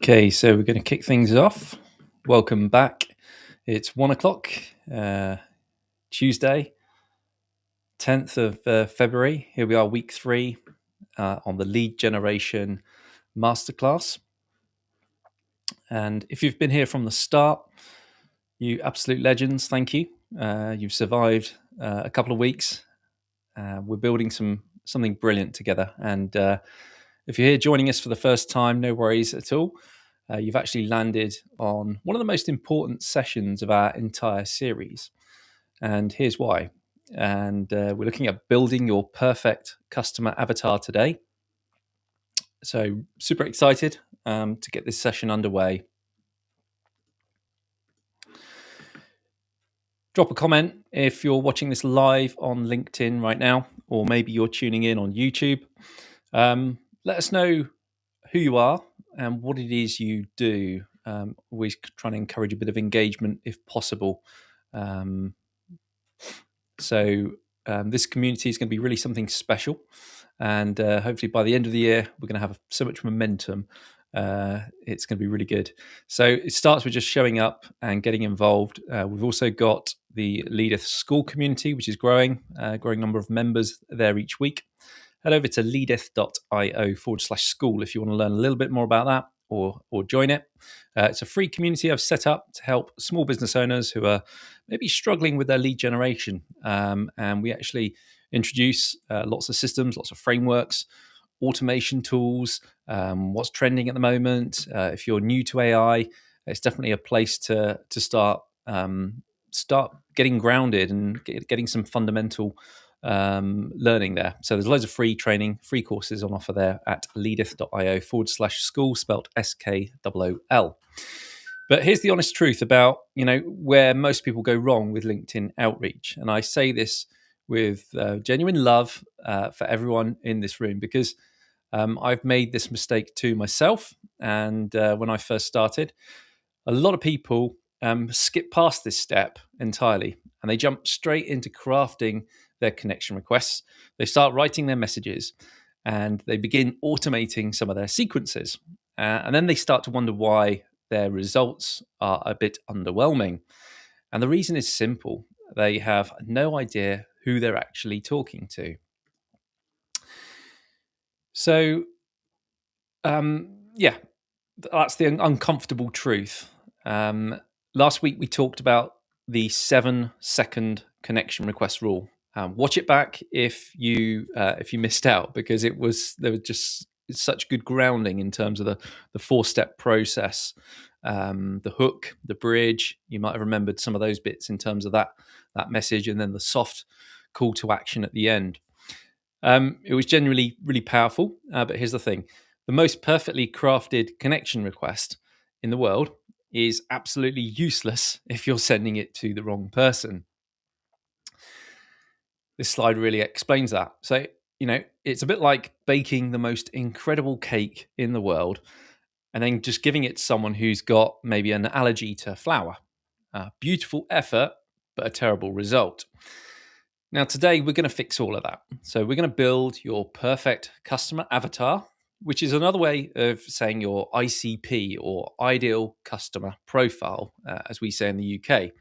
Okay, so we're going to kick things off. Welcome back. It's 1 o'clock, Tuesday, 10th of February. Here we are, week 3 on the Lead Generation Masterclass. And if you've been here from the start, you absolute legends, thank you. You've survived a couple of weeks. We're building something brilliant together. And if you're here joining us for the first time, no worries at all. You've actually landed on one of the most important sessions of our entire series. And here's why. And we're looking at building your perfect customer avatar today. So super excited to get this session underway. Drop a comment if you're watching this live on LinkedIn right now, or maybe you're tuning in on YouTube. Let us know who you are and what it is you do. Always trying to encourage a bit of engagement if possible. This community is going to be really something special. And hopefully by the end of the year, we're going to have so much momentum. It's going to be really good. So it starts with just showing up and getting involved. We've also got the Leadeth School community, which is growing number of members there each week. Head over to leadeth.io/school if you want to learn a little bit more about that or join it. It's a free community I've set up to help small business owners who are maybe struggling with their lead generation. And we actually introduce lots of systems, lots of frameworks, automation tools, what's trending at the moment. If you're new to AI, it's definitely a place to start getting grounded and getting some fundamental learning there. So there's loads of free training, free courses on offer there at leadeth.io/school, spelt SKOOL. But here's the honest truth about, where most people go wrong with LinkedIn outreach. And I say this with genuine love for everyone in this room, because I've made this mistake too myself. And when I first started, a lot of people skip past this step entirely and they jump straight into crafting their connection requests. They start writing their messages and they begin automating some of their sequences. And then they start to wonder why their results are a bit underwhelming. And the reason is simple. They have no idea who they're actually talking to. So, that's the uncomfortable truth. Last week we talked about the 7-second connection request rule. Watch it back if you missed out, because there was just such good grounding in terms of the 4-step process, the hook, the bridge. You might have remembered some of those bits in terms of that message, and then the soft call to action at the end. It was generally really powerful, but here's the thing. The most perfectly crafted connection request in the world is absolutely useless if you're sending it to the wrong person. This slide really explains that. So, it's a bit like baking the most incredible cake in the world and then just giving it to someone who's got maybe an allergy to flour. Beautiful effort, but a terrible result. Now, today we're going to fix all of that. So we're going to build your perfect customer avatar, which is another way of saying your ICP, or ideal customer profile, as we say in the UK.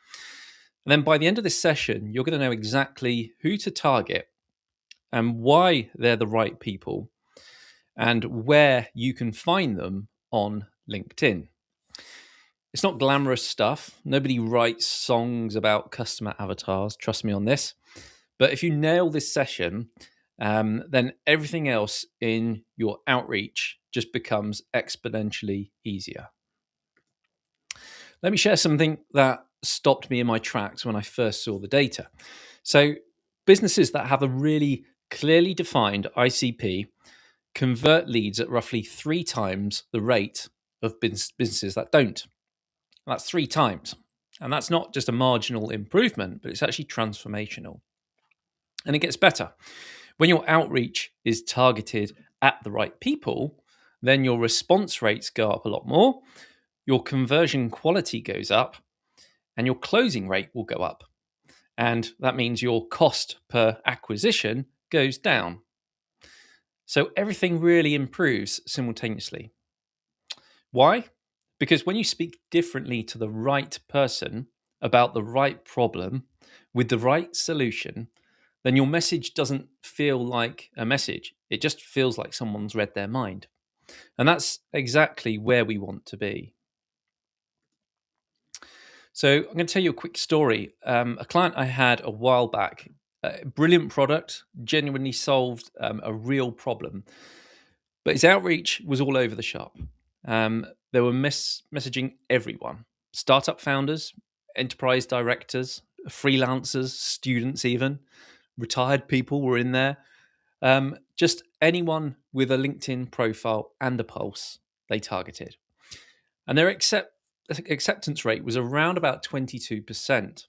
And then by the end of this session, you're going to know exactly who to target and why they're the right people and where you can find them on LinkedIn. It's not glamorous stuff. Nobody writes songs about customer avatars. Trust me on this. But if you nail this session, then everything else in your outreach just becomes exponentially easier. Let me share something that stopped me in my tracks when I first saw the data. So businesses that have a really clearly defined ICP convert leads at roughly 3 times the rate of businesses that don't. That's 3 times. And that's not just a marginal improvement, but it's actually transformational. And it gets better. When your outreach is targeted at the right people, then your response rates go up a lot more, your conversion quality goes up, and your closing rate will go up. And that means your cost per acquisition goes down. So everything really improves simultaneously. Why? Because when you speak differently to the right person about the right problem with the right solution, then your message doesn't feel like a message. It just feels like someone's read their mind. And that's exactly where we want to be. So I'm going to tell you a quick story. A client I had a while back, a brilliant product, genuinely solved a real problem, but his outreach was all over the shop. They were messaging everyone: startup founders, enterprise directors, freelancers, students, even retired people were in there. Just anyone with a LinkedIn profile and a pulse, they targeted. And their acceptance rate was around about 22%.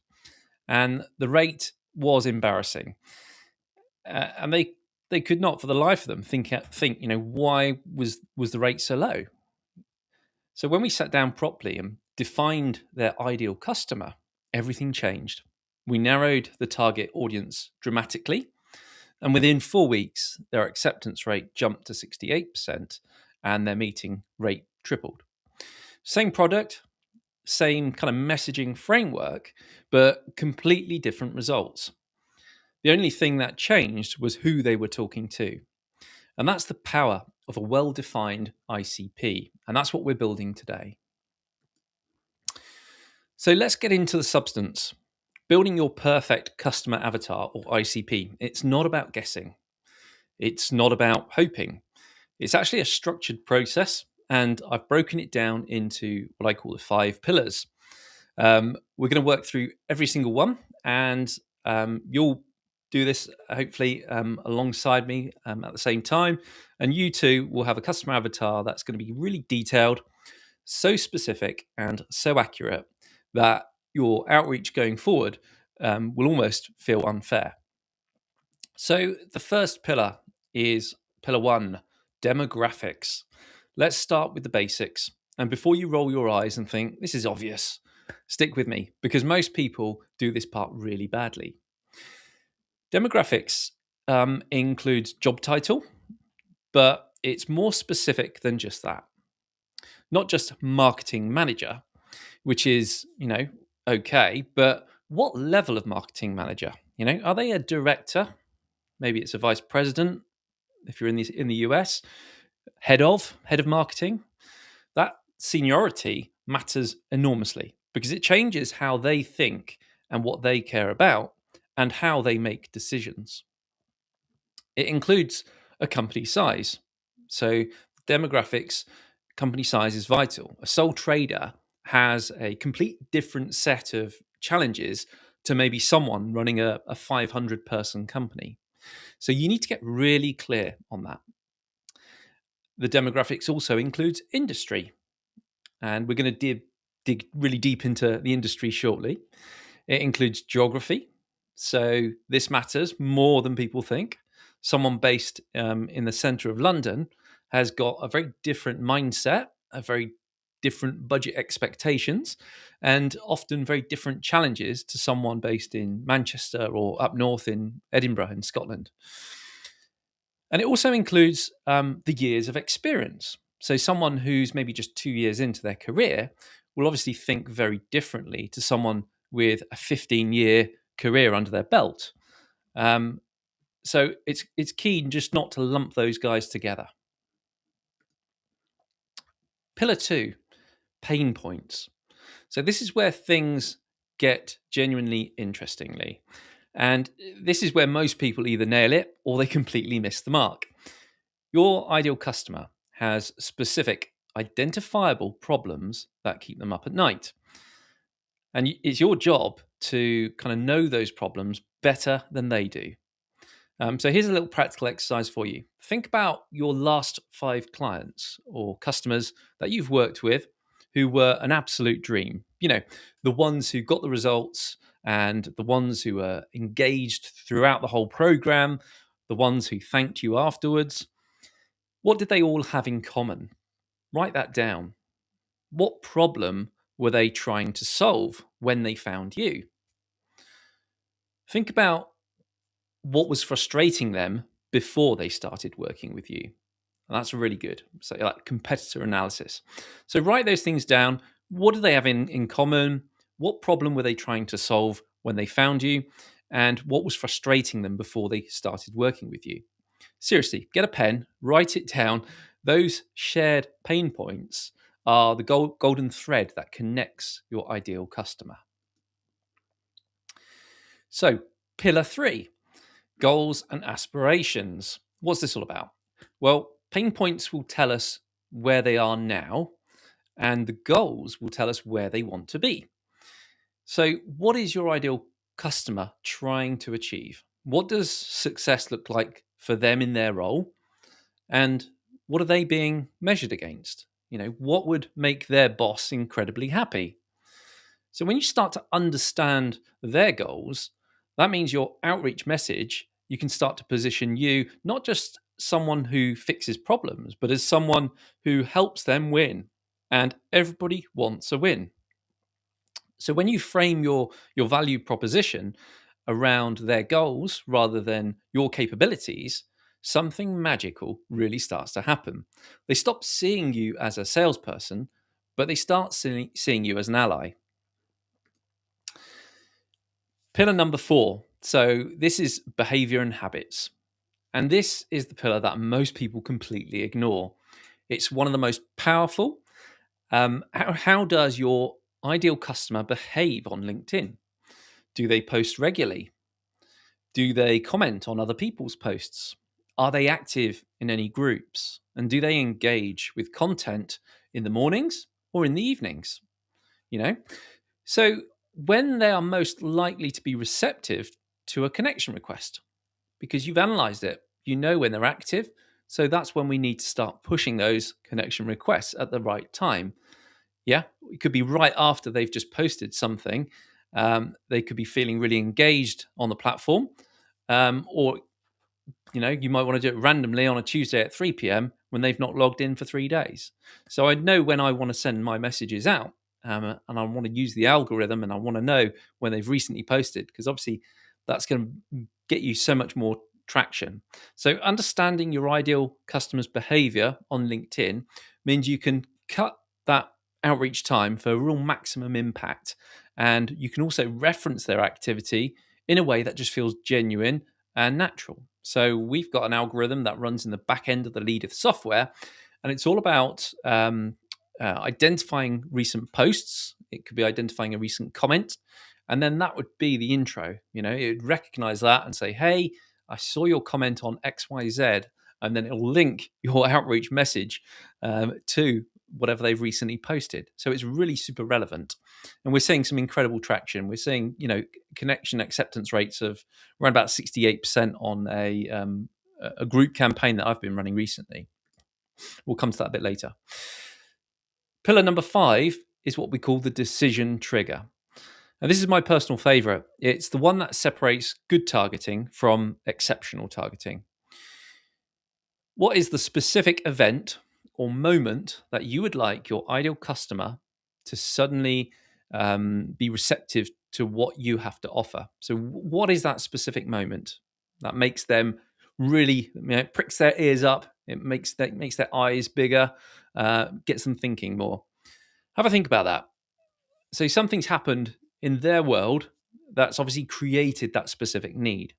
And the rate was embarrassing. And they could not for the life of them think, why was the rate so low? So when we sat down properly and defined their ideal customer, everything changed. We narrowed the target audience dramatically, and within 4 weeks, their acceptance rate jumped to 68% and their meeting rate tripled. Same product, same kind of messaging framework, but completely different results. The only thing that changed was who they were talking to. And that's the power of a well defined ICP. And that's what we're building today. So let's get into the substance. Building your perfect customer avatar, or ICP, it's not about guessing. It's not about hoping. It's actually a structured process, and I've broken it down into what I call the 5 pillars. We're going to work through every single one, and you'll do this hopefully alongside me at the same time. And you too will have a customer avatar that's going to be really detailed, so specific, and so accurate that your outreach going forward will almost feel unfair. So, the first pillar is pillar 1, demographics. Let's start with the basics. And before you roll your eyes and think, this is obvious, stick with me because most people do this part really badly. Demographics includes job title, but it's more specific than just that. Not just marketing manager, which is, okay, but what level of marketing manager? Are they a director? Maybe it's a vice president if you're in the US, head of marketing. That seniority matters enormously because it changes how they think and what they care about and how they make decisions. It includes a company size. So, demographics, company size is vital. A sole trader has a complete different set of challenges to maybe someone running a 500 person company. So, you need to get really clear on that. The demographics also includes industry, and we're going to dig really deep into the industry shortly. It includes geography, so this matters more than people think. Someone based in the centre of London has got a very different mindset, a very different budget expectations, and often very different challenges to someone based in Manchester or up north in Edinburgh in Scotland. And it also includes the years of experience. So, someone who's maybe just 2 years into their career will obviously think very differently to someone with a 15-year career under their belt. So, it's key just not to lump those guys together. Pillar 2, pain points. So, this is where things get genuinely interestingly. And this is where most people either nail it or they completely miss the mark. Your ideal customer has specific, identifiable problems that keep them up at night. And it's your job to kind of know those problems better than they do. So here's a little practical exercise for you. Think about your last 5 clients or customers that you've worked with who were an absolute dream. The ones who got the results and the ones who were engaged throughout the whole program, the ones who thanked you afterwards. What did they all have in common? Write that down. What problem were they trying to solve when they found you? Think about what was frustrating them before they started working with you. And that's really good. So, like competitor analysis. So, write those things down. What do they have in common? What problem were they trying to solve when they found you? And what was frustrating them before they started working with you? Seriously, get a pen, write it down. Those shared pain points are the golden thread that connects your ideal customer. So, pillar 3, goals and aspirations. What's this all about? Well, pain points will tell us where they are now, and the goals will tell us where they want to be. So, what is your ideal customer trying to achieve? What does success look like for them in their role? And what are they being measured against? What would make their boss incredibly happy? So when you start to understand their goals, that means your outreach message, you can start to position you not just someone who fixes problems, but as someone who helps them win. And everybody wants a win. So when you frame your value proposition around their goals rather than your capabilities, something magical really starts to happen. They stop seeing you as a salesperson, but they start seeing you as an ally. Pillar number 4. So this is behavior and habits. And this is the pillar that most people completely ignore. It's one of the most powerful. How does your ideal customer behave on LinkedIn? Do they post regularly? Do they comment on other people's posts? Are they active in any groups? And do they engage with content in the mornings or in the evenings? You know? So when they are most likely to be receptive to a connection request, because you've analyzed it, you know when they're active. So that's when we need to start pushing those connection requests at the right time. Yeah, it could be right after they've just posted something. They could be feeling really engaged on the platform, or you might want to do it randomly on a Tuesday at 3 p.m. when they've not logged in for 3 days. So I know when I want to send my messages out, and I want to use the algorithm, and I want to know when they've recently posted, because obviously that's going to get you so much more traction. So understanding your ideal customer's behavior on LinkedIn means you can cut that outreach time for real maximum impact. And you can also reference their activity in a way that just feels genuine and natural. So we've got an algorithm that runs in the back end of the Lead software, and it's all about identifying recent posts. It could be identifying a recent comment, and then that would be the intro. It would recognize that and say, "Hey, I saw your comment on XYZ," and then it'll link your outreach message to whatever they've recently posted. So it's really super relevant, and we're seeing some incredible traction. We're seeing connection acceptance rates of around about 68% on a group campaign that I've been running recently. We'll come to that a bit later. Pillar number 5 is what we call the decision trigger. Now, this is my personal favorite. It's the one that separates good targeting from exceptional targeting. What is the specific event or moment that you would like your ideal customer to suddenly be receptive to what you have to offer? So, what is that specific moment that makes them really, it pricks their ears up, it makes their eyes bigger, gets them thinking more? Have a think about that. So, something's happened in their world that's obviously created that specific need.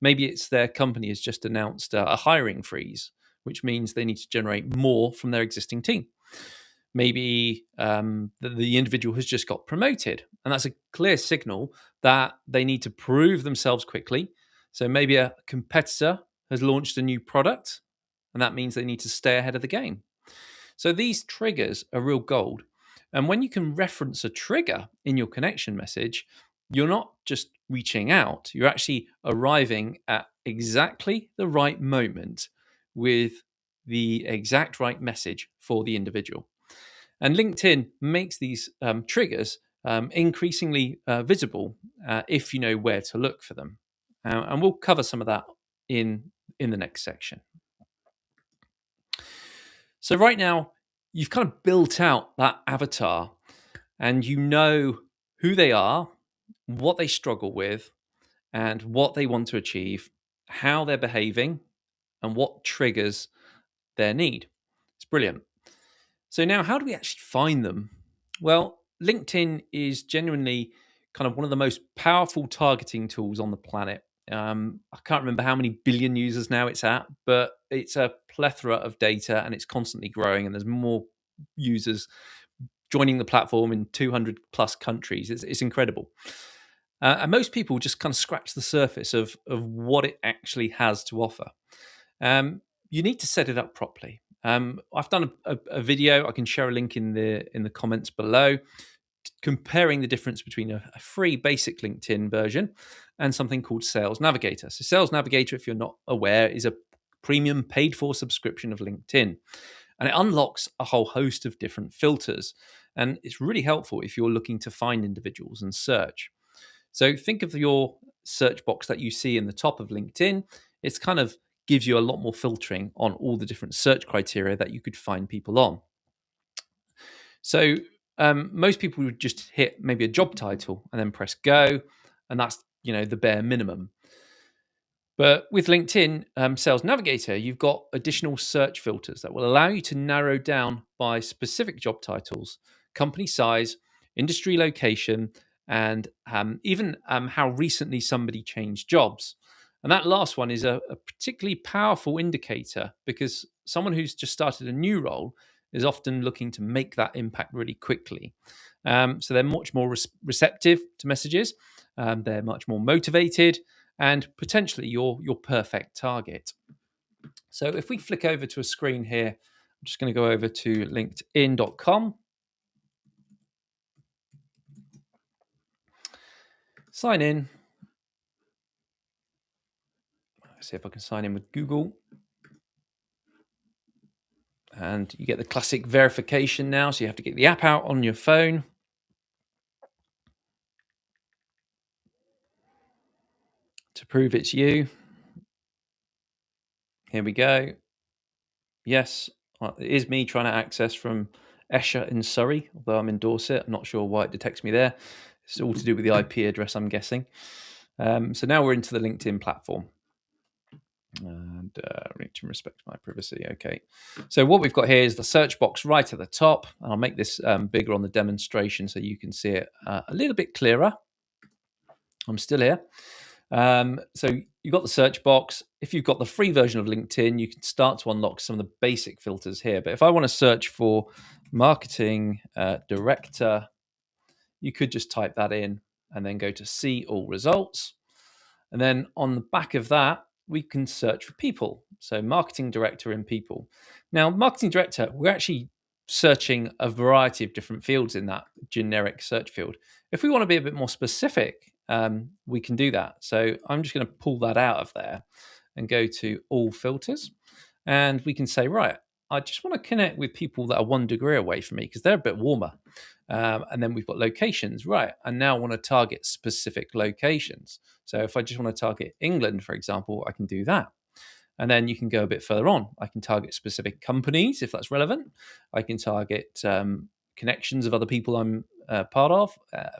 Maybe it's their company has just announced a hiring freeze, which means they need to generate more from their existing team. Maybe the individual has just got promoted, and that's a clear signal that they need to prove themselves quickly. So maybe a competitor has launched a new product, and that means they need to stay ahead of the game. So these triggers are real gold. And when you can reference a trigger in your connection message, you're not just reaching out, you're actually arriving at exactly the right moment with the exact right message for the individual. And LinkedIn makes these triggers increasingly visible if you know where to look for them. And we'll cover some of that in the next section. So right now, you've kind of built out that avatar, and you know who they are, what they struggle with, and what they want to achieve, how they're behaving, and what triggers their need. It's brilliant. So now, how do we actually find them? Well, LinkedIn is genuinely kind of one of the most powerful targeting tools on the planet. I can't remember how many billion users now it's at, but it's a plethora of data and it's constantly growing. And there's more users joining the platform in 200 plus countries. It's incredible. And most people just kind of scratch the surface of what it actually has to offer. You need to set it up properly. I've done a video. I can share a link in the comments below, comparing the difference between a free basic LinkedIn version and something called Sales Navigator. So Sales Navigator, if you're not aware, is a premium paid for subscription of LinkedIn. And it unlocks a whole host of different filters. And it's really helpful if you're looking to find individuals and search. So think of your search box that you see in the top of LinkedIn. It's kind of gives you a lot more filtering on all the different search criteria that you could find people on. So most people would just hit maybe a job title and then press go, and that's the bare minimum. But with LinkedIn Sales Navigator, you've got additional search filters that will allow you to narrow down by specific job titles, company size, industry location, and even how recently somebody changed jobs. And that last one is a particularly powerful indicator because someone who's just started a new role is often looking to make that impact really quickly. So they're much more receptive to messages. They're much more motivated and potentially your perfect target. So if we flick over to a screen here, I'm just going to go over to linkedin.com. Sign in. Let's see if I can sign in with Google. And you get the classic verification now. So you have to get the app out on your phone. To prove it's you. Here we go. Yes, it is me trying to access from Esher in Surrey, although I'm in Dorset. I'm not sure why it detects me there. It's all to do with the IP address, I'm guessing. So now we're into the LinkedIn platform. And need to respect my privacy. Okay. So what we've got here is the search box right at the top. I'll make this bigger on the demonstration so you can see it a little bit clearer. I'm still here. So you've got the search box. If you've got the free version of LinkedIn, you can start to unlock some of the basic filters here. But if I want to search for marketing director, you could just type that in and then go to see all results. And then on the back of that, we can search for people. So marketing director in people. Now, marketing director, we're actually searching a variety of different fields in that generic search field. If we want to be a bit more specific, we can do that. So I'm just going to pull that out of there and go to all filters. And we can say, right, I just want to connect with people that are 1 degree away from me because they're a bit warmer. And then we've got locations, right? I now want to target specific locations. So if I just want to target England, for example, I can do that. And then you can go a bit further on. I can target specific companies if that's relevant. I can target connections of other people I'm part of,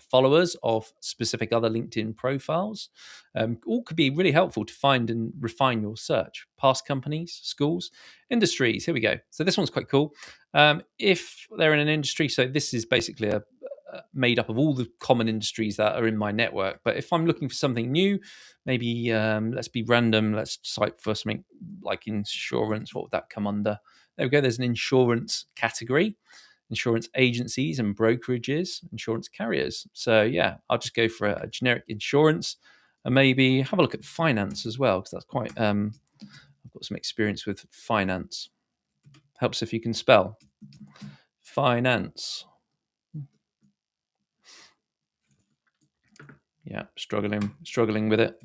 followers of specific other LinkedIn profiles. All could be really helpful to find and refine your search. Past companies, schools, industries. Here we go. So this one's quite cool. If they're in an industry, so this is basically made up of all the common industries that are in my network. But if I'm looking for something new, maybe let's be random. Let's cite for something like insurance. What would that come under? There we go. There's an insurance category. Insurance agencies and brokerages, insurance carriers. So yeah, I'll just go for a generic insurance and maybe have a look at finance as well, because that's quite, I've got some experience with finance. Helps if you can spell. Finance. Yeah, struggling with it.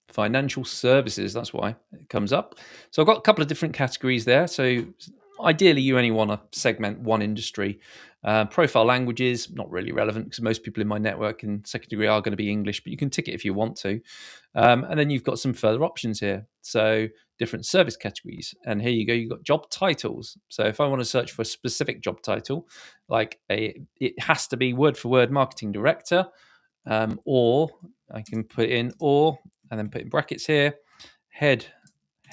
Financial services, that's why it comes up. So I've got a couple of different categories there. So ideally, you only want to segment one industry. Profile languages, not really relevant because most people in my network in second degree are going to be English, but you can tick it if you want to. And then you've got some further options here. So different service categories. And here you go, you've got job titles. So if I want to search for a specific job title, like it has to be word for word marketing director, or I can put in or, and then put in brackets here, head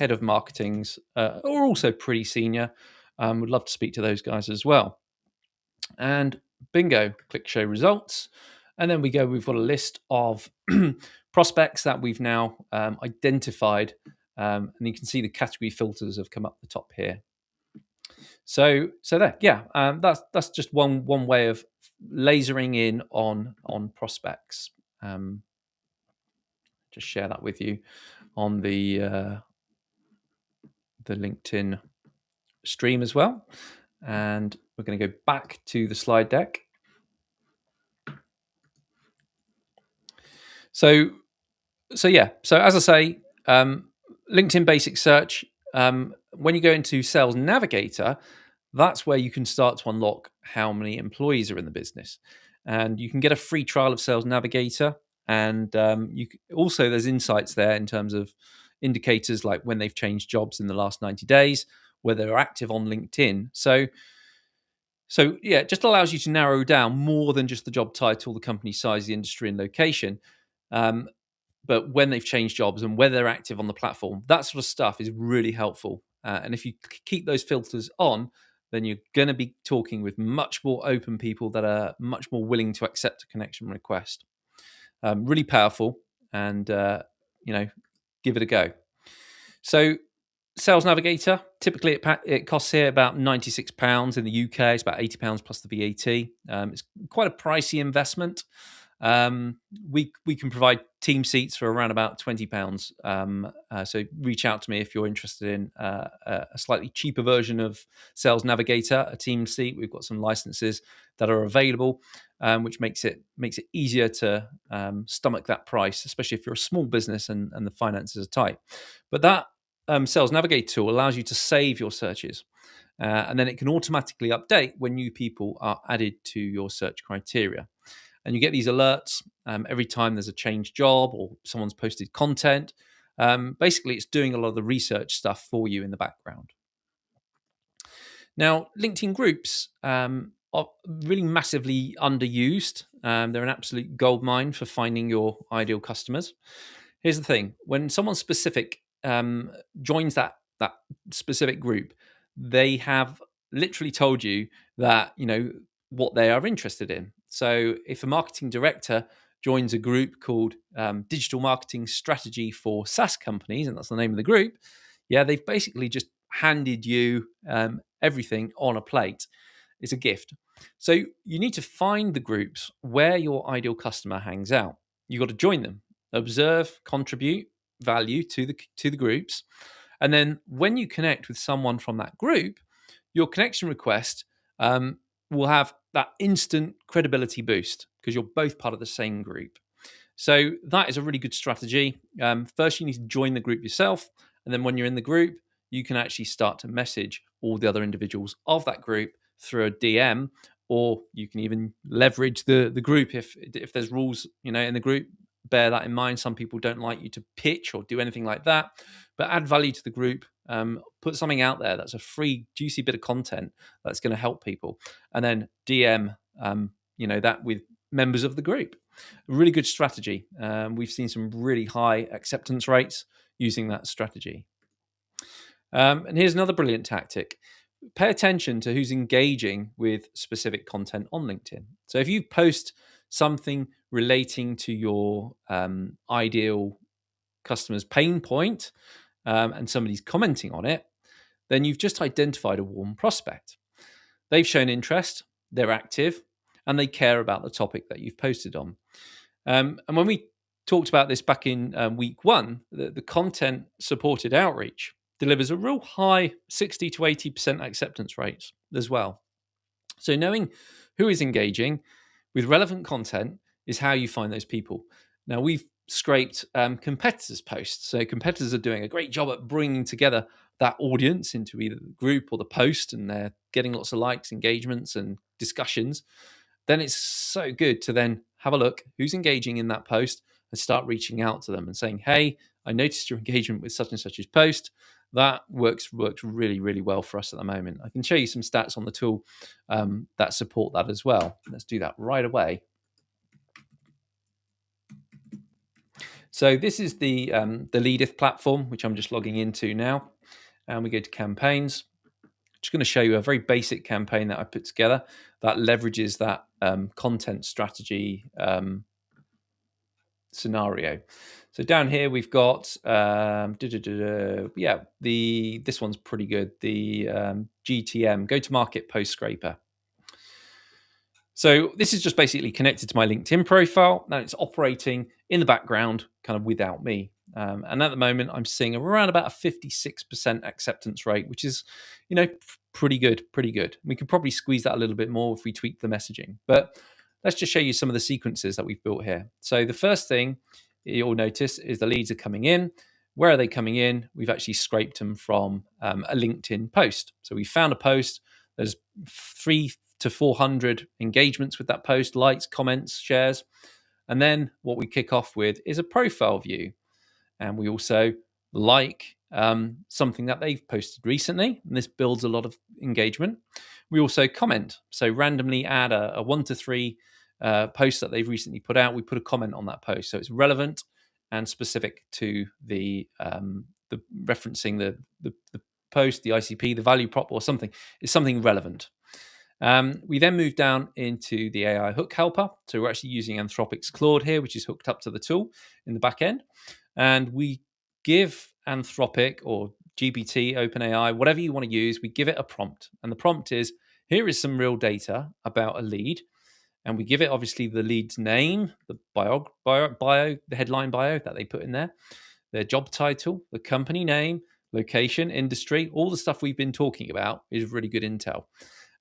head of marketings are also pretty senior. Would love to speak to those guys as well. And bingo, click show results. And then we've got a list of prospects that we've now identified. And you can see the category filters have come up the top here. So there, yeah, that's just one way of lasering in on prospects. Just share that with you on the LinkedIn stream as well. And we're going to go back to the slide deck. So yeah. So as I say, LinkedIn basic search. When you go into Sales Navigator, that's where you can start to unlock how many employees are in the business, and you can get a free trial of Sales Navigator. And also there's insights there in terms of indicators like when they've changed jobs in the last 90 days, whether they're active on LinkedIn. So yeah, it just allows you to narrow down more than just the job title, the company size, the industry, and location. But when they've changed jobs and whether they're active on the platform, that sort of stuff is really helpful. And if you keep those filters on, then you're going to be talking with much more open people that are much more willing to accept a connection request. Really powerful, and give it a go. So Sales Navigator, typically it costs here about £96. In the UK, it's about £80 plus the VAT. It's quite a pricey investment. We can provide team seats for around about £20. So reach out to me if you're interested in a slightly cheaper version of Sales Navigator, a team seat. We've got some licenses that are available, which makes it easier to stomach that price, especially if you're a small business and the finances are tight. But that Sales Navigator tool allows you to save your searches. And then it can automatically update when new people are added to your search criteria. And you get these alerts every time there's a changed job or someone's posted content. Basically, it's doing a lot of the research stuff for you in the background. Now, LinkedIn groups are really massively underused. They're an absolute goldmine for finding your ideal customers. Here's the thing: when someone specific joins that specific group, they have literally told you that what they are interested in. So if a marketing director joins a group called Digital Marketing Strategy for SaaS Companies, and that's the name of the group, yeah, they've basically just handed you everything on a plate. It's a gift. So you need to find the groups where your ideal customer hangs out. You've got to join them, observe, contribute value to the groups, and then when you connect with someone from that group, your connection request will have that instant credibility boost because you're both part of the same group. So that is a really good strategy. First, you need to join the group yourself, and then when you're in the group, you can actually start to message all the other individuals of that group through a DM, or you can even leverage the group if there's rules in the group. Bear that in mind. Some people don't like you to pitch or do anything like that, but add value to the group. Put something out there that's a free, juicy bit of content that's going to help people, and then DM that with members of the group. A really good strategy. We've seen some really high acceptance rates using that strategy. And here's another brilliant tactic. Pay attention to who's engaging with specific content on LinkedIn. So if you post something relating to your ideal customer's pain point and somebody's commenting on it, then you've just identified a warm prospect. They've shown interest, they're active, and they care about the topic that you've posted on. And when we talked about this back in week one, the content supported outreach delivers a real high 60 to 80% acceptance rates as well. So knowing who is engaging with relevant content is how you find those people. Now, we've scraped competitors' posts. So competitors are doing a great job at bringing together that audience into either the group or the post, and they're getting lots of likes, engagements, and discussions. Then it's so good to then have a look who's engaging in that post and start reaching out to them and saying, hey, I noticed your engagement with such and such's post. That works really, really well for us at the moment. I can show you some stats on the tool that support that as well. Let's do that right away. So this is the Leadith platform, which I'm just logging into now. And we go to campaigns. Just going to show you a very basic campaign that I put together that leverages that content strategy scenario. So down here we've got this one's pretty good. The GTM, go to market post scraper. So this is just basically connected to my LinkedIn profile. Now it's operating in the background, kind of without me. And at the moment, I'm seeing around about a 56% acceptance rate, which is, pretty good, pretty good. We could probably squeeze that a little bit more if we tweak the messaging. But let's just show you some of the sequences that we've built here. So the first thing you'll notice is the leads are coming in. Where are they coming in? We've actually scraped them from a LinkedIn post. So we found a post. There's 300 to 400 engagements with that post, likes, comments, shares. And then what we kick off with is a profile view. And we also like something that they've posted recently, and this builds a lot of engagement. We also comment, so randomly add a 1 to 3 post that they've recently put out. We put a comment on that post, so it's relevant and specific to the referencing the post, the ICP, the value prop, or something. It's something relevant. We then move down into the AI hook helper. So we're actually using Anthropic's Claude here, which is hooked up to the tool in the back end. And we give Anthropic or GPT, OpenAI, whatever you want to use, we give it a prompt. And the prompt is, here is some real data about a lead. And we give it, obviously, the lead's name, the bio, the headline bio that they put in there, their job title, the company name, location, industry, all the stuff we've been talking about is really good intel.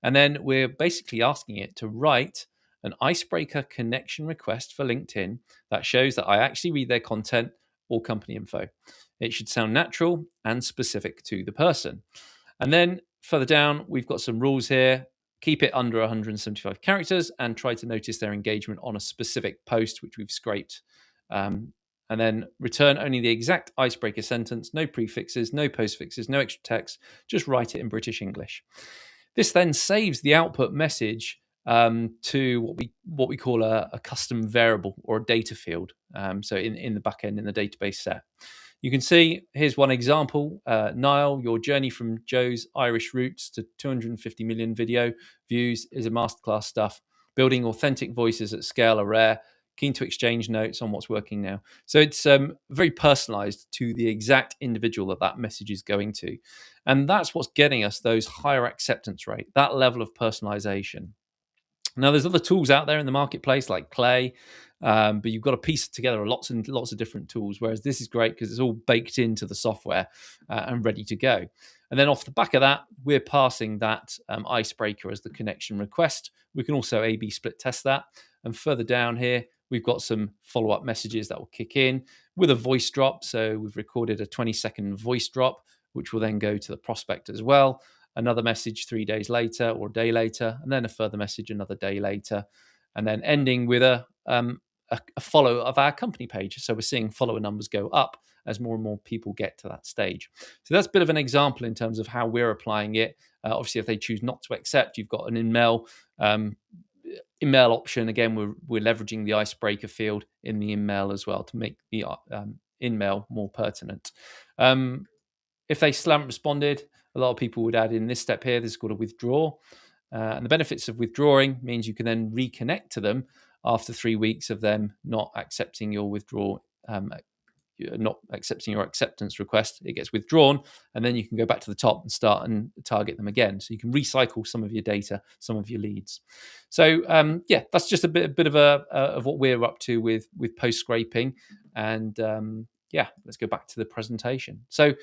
And then we're basically asking it to write an icebreaker connection request for LinkedIn that shows that I actually read their content or company info. It should sound natural and specific to the person. And then further down, we've got some rules here. Keep it under 175 characters and try to notice their engagement on a specific post, which we've scraped. And then return only the exact icebreaker sentence, no prefixes, no postfixes, no extra text, just write it in British English. This then saves the output message to what we call a custom variable or a data field. So in the backend in the database set, you can see here's one example. Niall, your journey from Joe's Irish roots to 250 million video views is a masterclass stuff. Building authentic voices at scale are rare. Keen to exchange notes on what's working now. So it's very personalized to the exact individual that message is going to. And that's what's getting us those higher acceptance rate, that level of personalization. Now, there's other tools out there in the marketplace like Clay, but you've got to piece together lots and lots of different tools, whereas this is great because it's all baked into the software and ready to go. And then off the back of that, we're passing that icebreaker as the connection request. We can also A/B split test that. And further down here, we've got some follow-up messages that will kick in with a voice drop. So we've recorded a 20-second voice drop, which will then go to the prospect as well. Another message 3 days later or a day later, and then a further message another day later, and then ending with a follow of our company page. So we're seeing follower numbers go up as more and more people get to that stage. So that's a bit of an example in terms of how we're applying it. Obviously, if they choose not to accept, you've got an email option. Again, we're leveraging the icebreaker field in the email as well to make the email more pertinent. If they still haven't responded, a lot of people would add in this step here. This is called a withdraw. And the benefits of withdrawing means you can then reconnect to them after 3 weeks of them not accepting your withdrawal, not accepting your acceptance request. It gets withdrawn, and then you can go back to the top and start and target them again. So you can recycle some of your data, some of your leads. So that's just a bit of what we're up to with post scraping. And let's go back to the presentation. So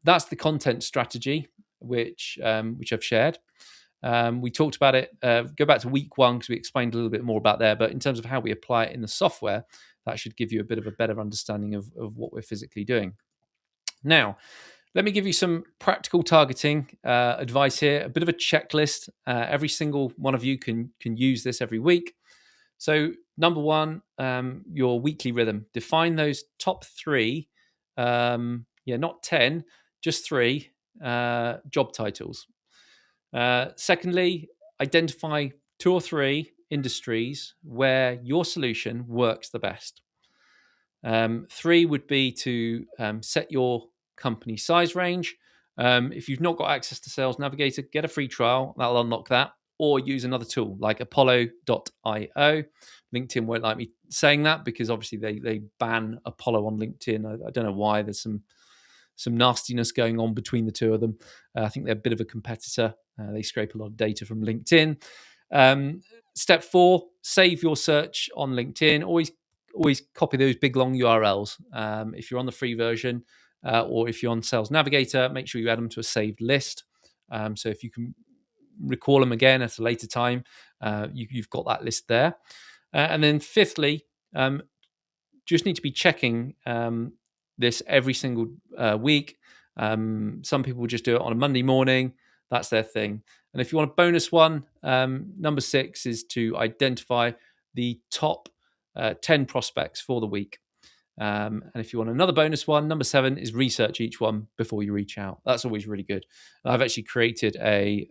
that's the content strategy which I've shared. We talked about it. Go back to week 1 because we explained a little bit more about there. But in terms of how we apply it in the software, that should give you a bit of a better understanding of what we're physically doing. Now, let me give you some practical targeting advice here. A bit of a checklist. Every single one of you can use this every week. So, number 1, your weekly rhythm. Define those top 3. Not 10, just 3 job titles. Secondly, identify 2 or 3 industries where your solution works the best. Three would be to set your company size range. If you've not got access to Sales Navigator, get a free trial. That'll unlock that. Or use another tool like Apollo.io. LinkedIn won't like me saying that because obviously they ban Apollo on LinkedIn. I don't know why. There's some nastiness going on between the two of them. I think they're a bit of a competitor. They scrape a lot of data from LinkedIn. Step 4, save your search on LinkedIn. Always copy those big long URLs. If you're on the free version or if you're on Sales Navigator, make sure you add them to a saved list. So if you can recall them again at a later time, you've got that list there. And then fifthly, just need to be checking this every single week. Some people just do it on a Monday morning. That's their thing. And if you want a bonus one, number 6 is to identify the top 10 prospects for the week. And if you want another bonus one, number 7 is research each one before you reach out. That's always really good. I've actually created a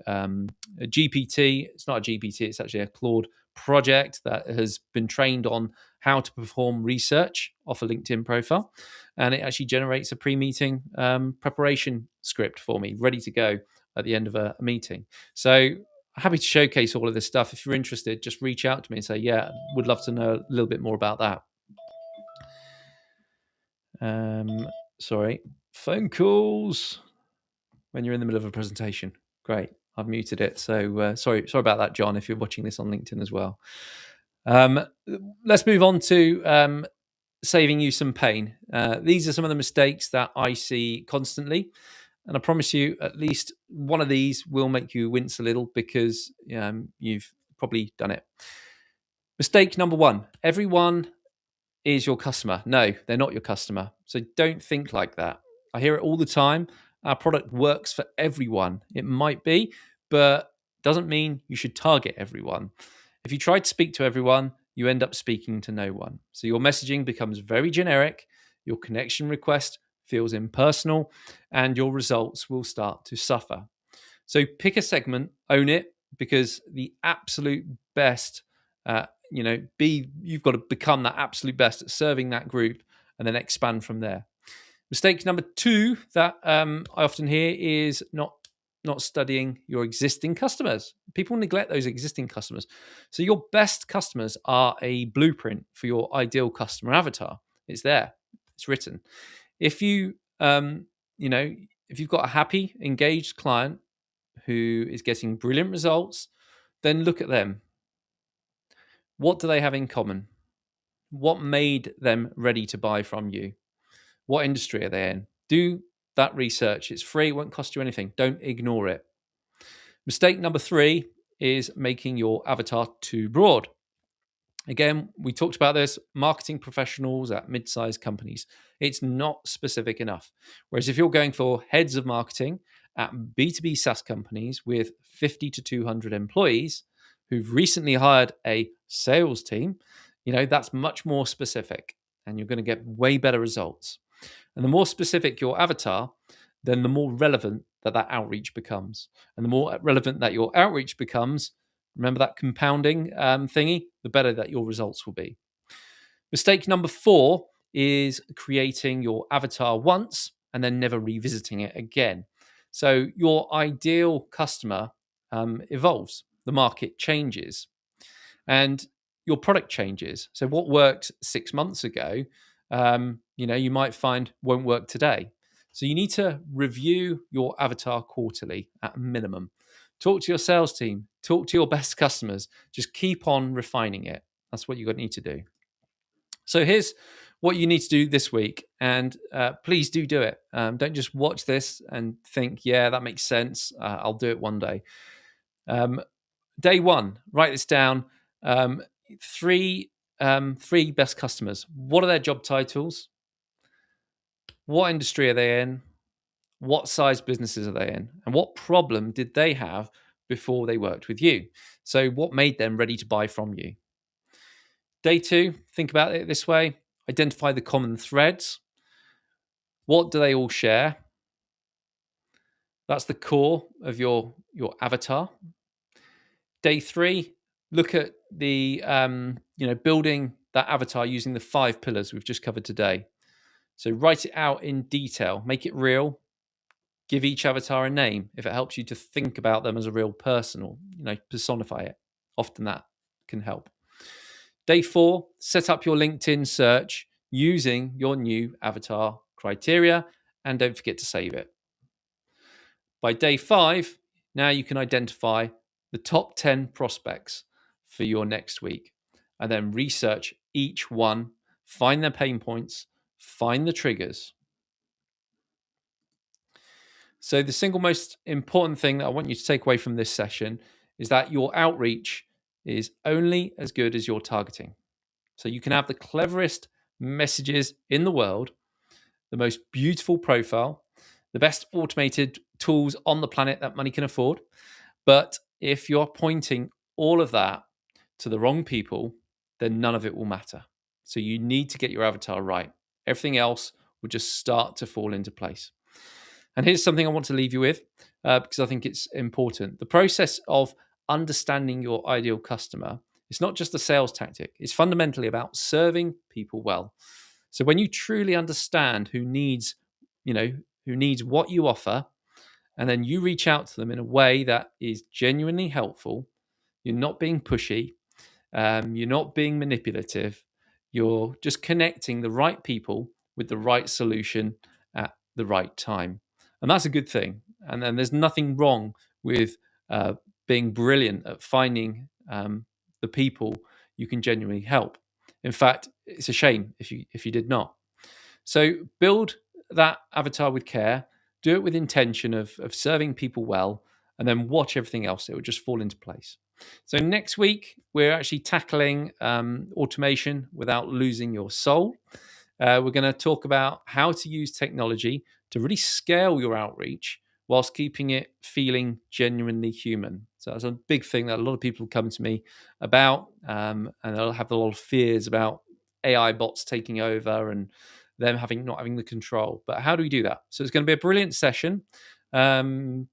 GPT. It's not a GPT, it's actually a Claude project that has been trained on how to perform research off a LinkedIn profile. And it actually generates a pre-meeting preparation script for me, ready to go at the end of a meeting. So happy to showcase all of this stuff. If you're interested, just reach out to me and say, yeah, would love to know a little bit more about that. Sorry, phone calls when you're in the middle of a presentation. Great, I've muted it. So sorry about that, John. If you're watching this on LinkedIn as well, let's move on to saving you some pain. These are some of the mistakes that I see constantly, and I promise you, at least one of these will make you wince a little because you've probably done it. Mistake number 1: everyone is your customer. No, they're not your customer. So don't think like that. I hear it all the time. Our product works for everyone. It might be, but doesn't mean you should target everyone. If you try to speak to everyone, you end up speaking to no one. So your messaging becomes very generic, your connection request feels impersonal, and your results will start to suffer. So pick a segment, own it, because the absolute best you've got to become that absolute best at serving that group and then expand from there. Mistake number 2 that I often hear is not studying your existing customers. People neglect those existing customers. So your best customers are a blueprint for your ideal customer avatar. It's there. It's written. If you if you've got a happy, engaged client who is getting brilliant results, then look at them. What do they have in common? What made them ready to buy from you? What industry are they in? Do that research. It's free, it won't cost you anything. Don't ignore it. Mistake number 3 is making your avatar too broad. Again, we talked about this, marketing professionals at mid-sized companies. It's not specific enough. Whereas if you're going for heads of marketing at B2B SaaS companies with 50 to 200 employees who've recently hired a sales team, that's much more specific and you're going to get way better results. And the more specific your avatar, then the more relevant that outreach becomes. And the more relevant that your outreach becomes, remember that compounding thingy, the better that your results will be. Mistake number 4 is creating your avatar once and then never revisiting it again. So your ideal customer evolves, the market changes, and your product changes. So what worked 6 months ago, you might find won't work today. So you need to review your avatar quarterly at a minimum. Talk to your sales team, talk to your best customers, just keep on refining it. That's what you need to do. So here's what you need to do this week, and please do it. Don't just watch this and think, yeah, that makes sense. I'll do it one day. Day 1, write this down. Three best customers. What are their job titles? What industry are they in? What size businesses are they in? And what problem did they have before they worked with you? So what made them ready to buy from you? Day 2, think about it this way. Identify the common threads. What do they all share? That's the core of your avatar. Day 3, look at the building that avatar using the 5 pillars we've just covered today. So write it out in detail, make it real, give each avatar a name if it helps you to think about them as a real person, or personify it. Often that can help. Day 4, set up your LinkedIn search using your new avatar criteria, and don't forget to save it. By day 5, now you can identify the top 10 prospects for your next week, and then research each one, find their pain points, find the triggers. So the single most important thing that I want you to take away from this session is that your outreach is only as good as your targeting. So you can have the cleverest messages in the world, the most beautiful profile, the best automated tools on the planet that money can afford. But if you're pointing all of that to the wrong people, then none of it will matter. So you need to get your avatar right. Everything else will just start to fall into place. And here's something I want to leave you with because I think it's important. The process of understanding your ideal customer, it's not just a sales tactic. It's fundamentally about serving people well. So when you truly understand who needs what you offer, and then you reach out to them in a way that is genuinely helpful, you're not being pushy, you're not being manipulative, you're just connecting the right people with the right solution at the right time. And that's a good thing. And then there's nothing wrong with being brilliant at finding the people you can genuinely help. In fact, it's a shame if you did not. So build that avatar with care, do it with intention of serving people well, and then watch everything else. It will just fall into place. So next week, we're actually tackling automation without losing your soul. We're going to talk about how to use technology to really scale your outreach whilst keeping it feeling genuinely human. So that's a big thing that a lot of people come to me about, and they'll have a lot of fears about AI bots taking over and them not having the control. But how do we do that? So it's going to be a brilliant session. So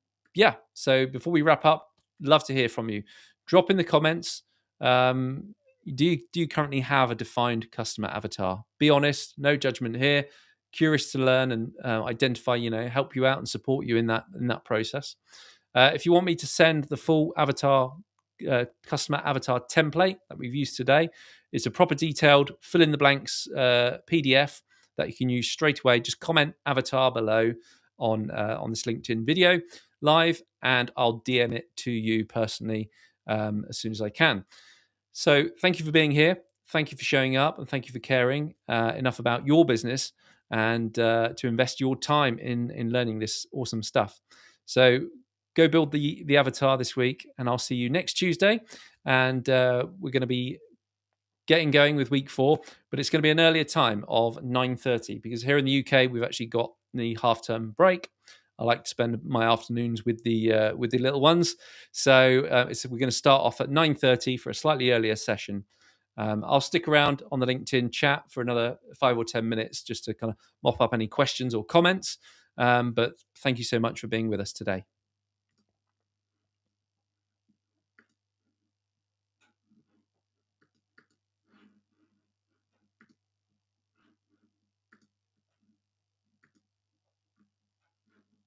before we wrap up, love to hear from you. Drop in the comments. Do you currently have a defined customer avatar? Be honest, no judgment here. Curious to learn and identify, help you out and support you in that process. If you want me to send the full customer avatar template that we've used today, it's a proper detailed fill in the blanks PDF that you can use straight away. Just comment avatar below on this LinkedIn video live, and I'll DM it to you personally as soon as I can. So thank you for being here. Thank you for showing up, and thank you for caring enough about your business and to invest your time in learning this awesome stuff. So go build the avatar this week, and I'll see you next Tuesday. And we're going to be getting going with week 4, but it's going to be an earlier time of 9:30 because here in the UK we've actually got the half-term break. I like to spend my afternoons with the little ones, so we're going to start off at 9:30 for a slightly earlier session. I'll stick around on the LinkedIn chat for another 5 or 10 minutes just to kind of mop up any questions or comments. But thank you so much for being with us today.